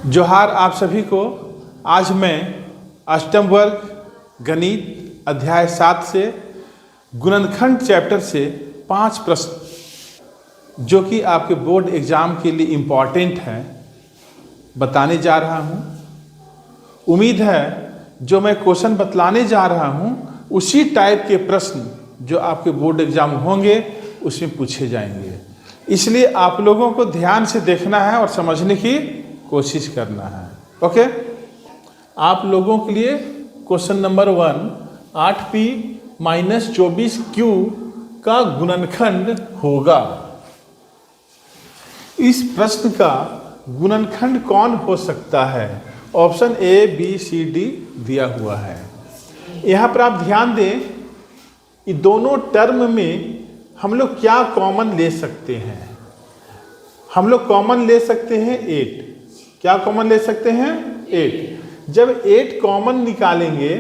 जोहार आप सभी को। आज मैं अष्टम वर्ग गणित अध्याय 7 से गुणनखंड चैप्टर से 5 प्रश्न जो कि आपके बोर्ड एग्जाम के लिए इम्पॉर्टेंट हैं बताने जा रहा हूं। उम्मीद है जो मैं क्वेश्चन बतलाने जा रहा हूं उसी टाइप के प्रश्न जो आपके बोर्ड एग्जाम होंगे उसमें पूछे जाएंगे, इसलिए आप लोगों को ध्यान से देखना है और समझने की कोशिश करना है। ओके, आप लोगों के लिए क्वेश्चन नंबर 1, 8p - 24q का गुणनखंड होगा। इस प्रश्न का गुणनखंड कौन हो सकता है? Option A, B, C, D दिया हुआ है। यहाँ पर आप ध्यान दें, ये दोनों टर्म में हम लोग क्या कॉमन ले सकते हैं? हम लोग कॉमन ले सकते हैं 8। क्या कॉमन ले सकते हैं? 8। जब 8 कॉमन निकालेंगे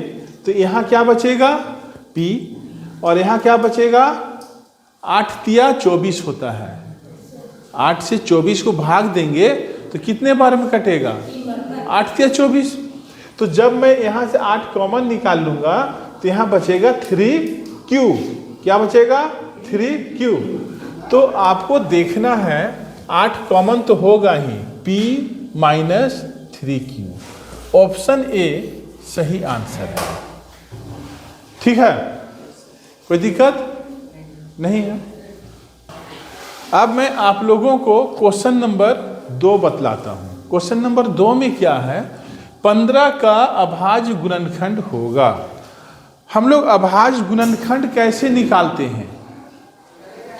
तो यहाँ क्या बचेगा? P, और यहाँ क्या बचेगा? 8 तिया 24 होता है। 8 से 24 को भाग देंगे तो कितने बार में कटेगा? 8 तिया 24। तो जब मैं यहाँ से 8 कॉमन निकाल लूँगा तो यहाँ बचेगा 3q। क्या बचेगा? 3q। तो आपको देखना है 8 कॉमन तो होगा ही, P - 3q। ऑप्शन A सही आंसर है। ठीक है, कोई दिक्कत नहीं है। अब मैं आप लोगों को क्वेश्चन नंबर 2 बतलाता हूं। क्वेश्चन नंबर 2 में क्या है? 15 का अभाज्य गुणनखंड होगा। हम लोग अभाज्य गुणनखंड कैसे निकालते हैं?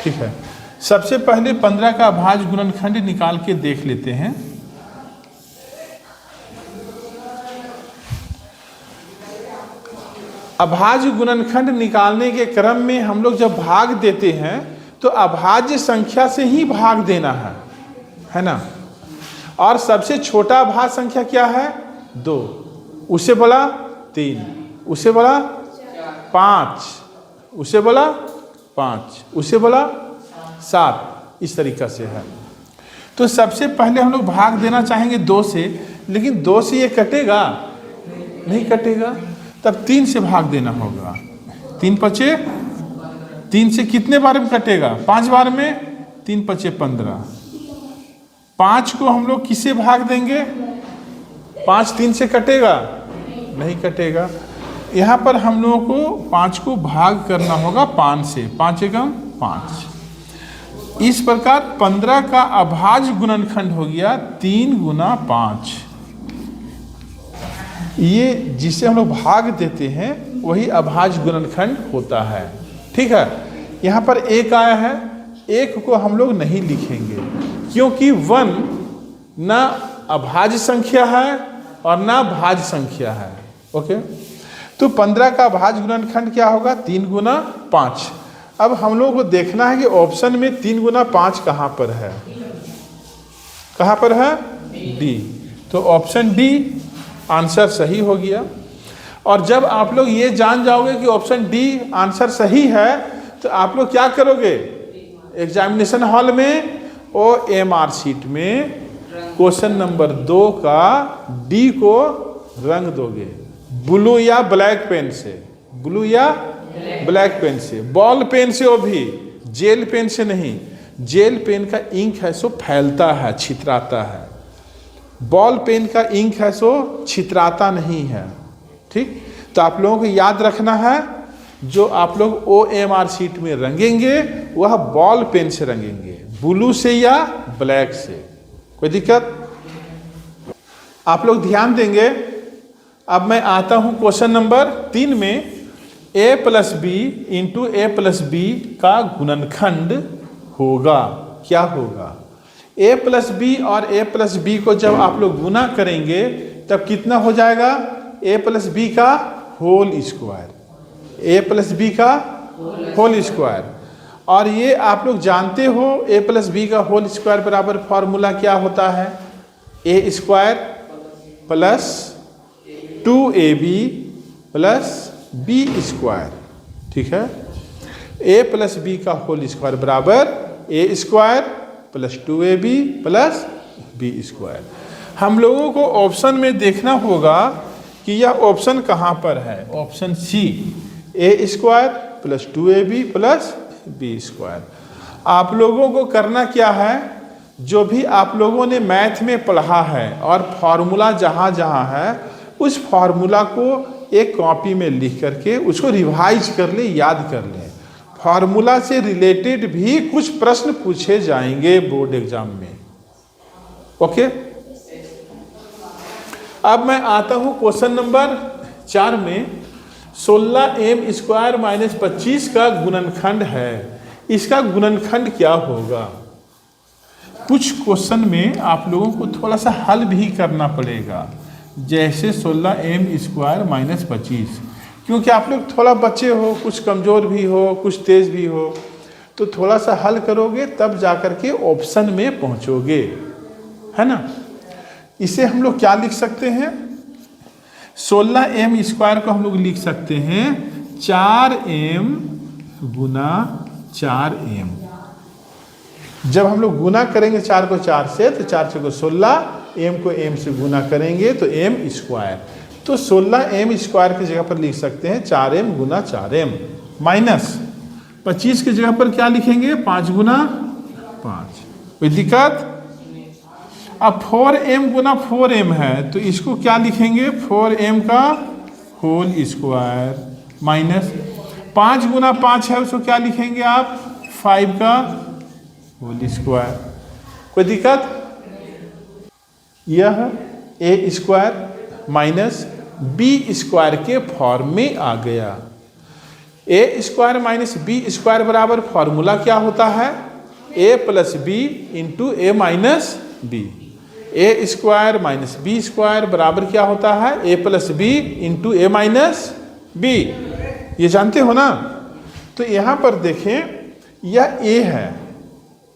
ठीक है, सबसे पहले 15 का अभाज्य गुणनखंड निकाल के देख लेते हैं। अभाज्य गुणनखंड निकालने के क्रम में हम लोग जब भाग देते हैं तो अभाज्य संख्या से ही भाग देना है ना। और सबसे छोटा अभाज्य संख्या क्या है? 2। उसे बोला 3, उसे बोला 5, उसे बोला 5, उसे बोला 7। इस तरीक़ा से है। तो सबसे पहले हम लोग भाग देना चाहेंगे 2 से, लेकिन 2 से ये कटेगा नहीं, कटेगा। तब 3 से भाग देना होगा। 3 पचे 3 से कितने बार में कटेगा? 5 बार में। 3 पचे 15। 5 को हम लोग किससे भाग देंगे? 5 3 से कटेगा नहीं, कटेगा। यहाँ पर हम लोगों को 5 को भाग करना होगा 5 से। 5 एकम 5। इस प्रकार 15 का अभाज्य गुणनखंड हो गया 3 × 5। ये जिसे हम लोग भाग देते हैं वही अभाज्य गुणनखंड होता है। ठीक है, यहाँ पर 1 आया है। 1 को हम लोग नहीं लिखेंगे क्योंकि 1 ना अभाज्य संख्या है और ना भाज्य संख्या है। ओके, तो 15 का अभाज्य गुणनखंड क्या होगा? 3 × 5। अब हम लोगों को देखना है कि ऑप्शन में 3 × 5 कहाँ पर है? कहाँ पर है? डी। तो ऑप्शन डी आंसर सही हो गया। और जब आप लोग ये जान जाओगे कि ऑप्शन डी आंसर सही है तो आप लोग क्या करोगे? एग्जामिनेशन हॉल में OMR शीट में क्वेश्चन नंबर 2 का डी को रंग दोगे ब्लू या ब्लैक पेन से। ब्लू या ब्लैक पेन से, बॉल पेन से, वो भी जेल पेन से नहीं। जेल पेन का इंक है सो फैलता है, छितराता है। बॉल पेन का इंक है सो छितराता नहीं है। ठीक, तो आप लोगों को याद रखना है जो आप लोग OMR शीट में रंगेंगे वह बॉल पेन से रंगेंगे, ब्लू से या ब्लैक से। कोई दिक्कत? आप लोग ध्यान देंगे। अब मैं आता हूं क्वेश्चन नंबर 3 में। A + B × A + B का गुणनखंड होगा। क्या होगा? A + B और A + B को जब आप लोग गुना करेंगे तब कितना हो जाएगा? A + B का होल स्क्वायर। A + B का होल स्क्वायर। और ये आप लोग जानते हो A + B का होल स्क्वायर बराबर फॉर्मूला क्या होता है? A² + 2AB + B²। ठीक है, A + B का होल स्क्वायर बराबर A² + 2AB + B²। हम लोगों को ऑप्शन में देखना होगा कि यह ऑप्शन कहाँ पर है। Option C, A square plus 2ab plus B square. आप लोगों को करना क्या है, जो भी आप लोगों ने मैथ में पढ़ा है और फॉर्मूला जहाँ जहाँ है उस फॉर्मूला को एक कॉपी में लिख करके उसको रिवाइज कर ले, याद कर ले। फॉर्मूला से रिलेटेड भी कुछ प्रश्न पूछे जाएंगे बोर्ड एग्जाम में। ओके, अब मैं आता हूं क्वेश्चन नंबर 4 में। 16m स्क्वायर माइनस 25 का गुणनखंड है, इसका गुणनखंड क्या होगा। कुछ क्वेश्चन में आप लोगों को थोड़ा सा हल भी करना पड़ेगा, जैसे 16m स्क्वायर माइनस 25, क्योंकि आप लोग थोड़ा बच्चे हो, कुछ कमज़ोर भी हो, कुछ तेज़ भी हो, तो थोड़ा सा हल करोगे तब जा कर के ऑप्शन में पहुंचोगे, है ना। इसे हम लोग क्या लिख सकते हैं, 16m स्क्वायर को हम लोग लिख सकते हैं 4m गुना 4m। जब हम लोग गुना करेंगे 4 को 4 से, तो 4 को 16, m को m से गुना करेंगे तो m स्क्वायर। तो 16m स्क्वायर की जगह पर लिख सकते हैं 4m गुना 4m, माइनस 25 की जगह पर क्या लिखेंगे 5 गुना 5। कोई दिक्कत। अब 4m गुना 4m है तो इसको क्या लिखेंगे 4m का होल स्क्वायर, माइनस 5 गुना 5 है उसको क्या लिखेंगे आप 5 का होल स्क्वायर। कोई दिक्कत। यह a square minus B square के फॉर्म में आ गया। a square minus B square बराबर फॉर्मूला क्या होता है, a plus B into A minus B. A square minus B square बराबर क्या होता है, a plus B into A minus B. ये जानते हो ना। तो यहाँ पर देखें यह a है,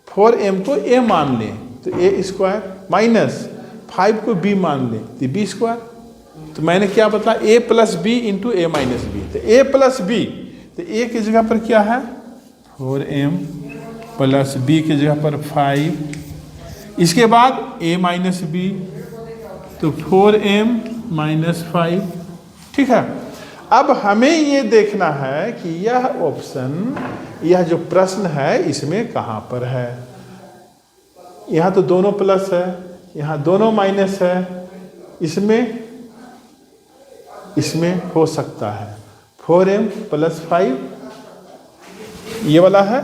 4m को a मान लें तो a स्क्वायर, माइनस 5 को b मान लें तो b स्क्वायर। तो मैंने क्या बताया a plus B into A minus B. तो a प्लस बी, तो a की जगह पर क्या है 4m प्लस b की जगह पर 5, इसके बाद a माइनस बी तो 4m माइनस 5। ठीक है। अब हमें ये देखना है कि यह ऑप्शन, यह जो प्रश्न है इसमें कहाँ पर है। यहाँ तो दोनों प्लस है, यहाँ दोनों माइनस है, इसमें हो सकता है 4m प्लस 5 ये वाला है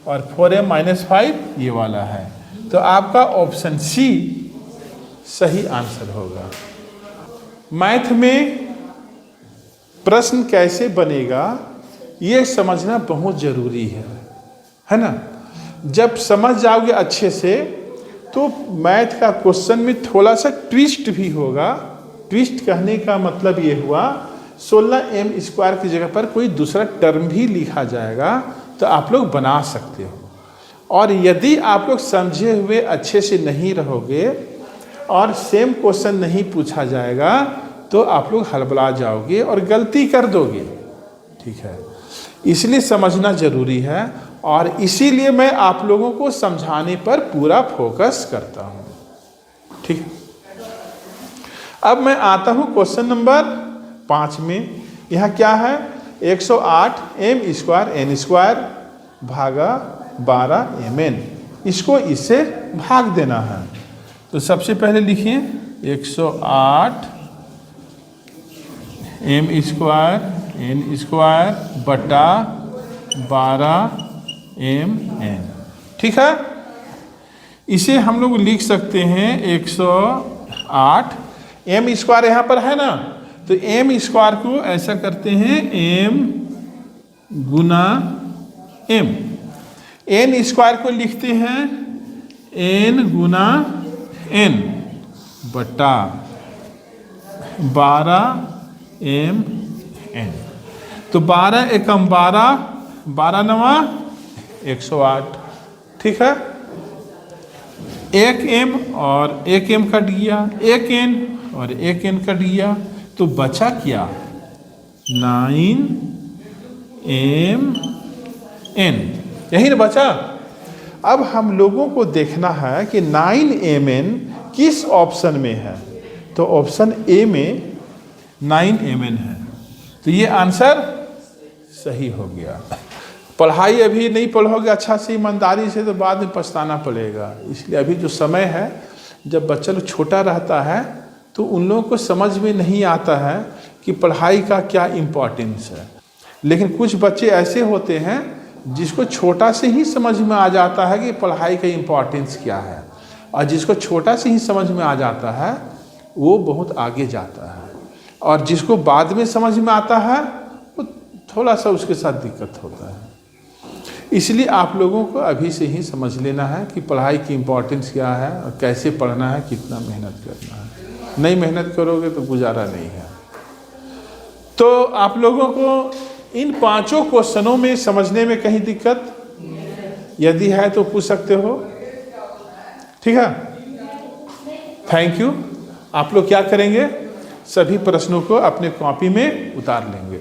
और 4m माइनस 5 ये वाला है। तो आपका ऑप्शन सी सही आंसर होगा। मैथ में प्रश्न कैसे बनेगा ये समझना बहुत ज़रूरी है ना। जब समझ जाओगे अच्छे से तो मैथ का क्वेश्चन में थोड़ा सा ट्विस्ट भी होगा। ट्विस्ट कहने का मतलब ये हुआ 16m स्क्वायर की जगह पर कोई दूसरा टर्म भी लिखा जाएगा तो आप लोग बना सकते हो। और यदि आप लोग समझे हुए अच्छे से नहीं रहोगे और सेम क्वेश्चन नहीं पूछा जाएगा तो आप लोग हड़बड़ा जाओगे और गलती कर दोगे। ठीक है, इसलिए समझना जरूरी है और इसीलिए मैं आप लोगों को समझाने पर पूरा फोकस करता हूँ। ठीक है। अब मैं आता हूँ क्वेश्चन नंबर 5 में। यहाँ क्या है 108m स्क्वायर n स्क्वायर भागा 12mn, इसको इससे भाग देना है। तो सबसे पहले लिखिए 108 m स्क्वायर n स्क्वायर बटा 12mn। ठीक है। इसे हम लोग लिख सकते हैं 108 m स्क्वायर यहाँ पर है ना, तो m स्क्वायर को ऐसा करते हैं m गुना m। n स्क्वायर को लिखते हैं n गुना n बटा 12mn। तो 12 एकम 12, 12 नवा 108। ठीक है। एक m और एक m कट गया, एक n और एक n कट गया, तो बचा क्या 9mn, यही ना बचा। अब हम लोगों को देखना है कि 9mn किस ऑप्शन में है? तो ऑप्शन ए में 9 mn है। तो ये आंसर सही हो गया। पढ़ाई अभी नहीं पढ़ोगे अच्छा से ईमानदारी से तो बाद में पछताना पड़ेगा। इसलिए अभी जो समय है, जब बच्चा लोग छोटा रहता है तो उन लोगों को समझ में नहीं आता है कि पढ़ाई का क्या इम्पोर्टेंस है। लेकिन कुछ बच्चे ऐसे होते हैं जिसको छोटा से ही समझ में आ जाता है कि पढ़ाई का इम्पोर्टेंस क्या है, और जिसको छोटा से ही समझ में आ जाता है वो बहुत आगे जाता है, और जिसको बाद में समझ में आता है वो थोड़ा सा उसके साथ दिक्कत होता है। इसलिए आप लोगों को अभी से ही समझ लेना है कि पढ़ाई की इम्पोर्टेंस क्या है और कैसे पढ़ना है, कितना मेहनत करना है। नहीं मेहनत करोगे तो गुजारा नहीं है। तो आप लोगों को इन 5 क्वेश्चनों में समझने में कहीं दिक्कत यदि है तो पूछ सकते हो, ठीक है। Thank you. आप लोग क्या करेंगे, सभी प्रश्नों को अपने कॉपी में उतार लेंगे।